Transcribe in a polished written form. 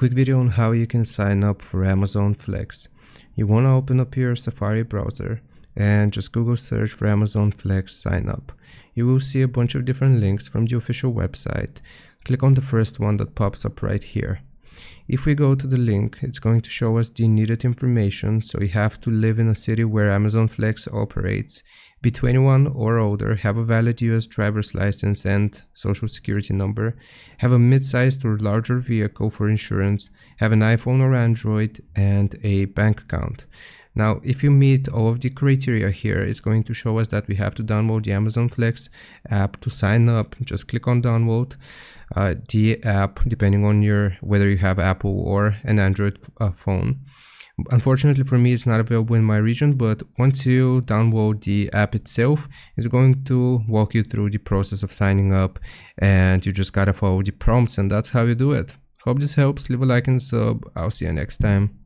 Quick video on how you can sign up for Amazon Flex. You want to open up your Safari browser and just Google search for Amazon Flex sign up. You will see a bunch of different links from the official website. Click on the first one that pops up right here. If we go to the link, it's going to show us the needed information, so you have to live in a city where Amazon Flex operates, be 21 or older, have a valid US driver's license and social security number, have a mid-sized or larger vehicle for insurance, have an iPhone or Android, and a bank account. Now, if you meet all of the criteria here, it's going to show us that we have to download the Amazon Flex app to sign up. Just click on download the app, depending on whether you have Apple or an Android phone. Unfortunately for me, it's not available in my region, but once you download the app itself, it's going to walk you through the process of signing up, and you just gotta follow the prompts, and that's how you do it. Hope this helps. Leave a like and sub. I'll see you next time.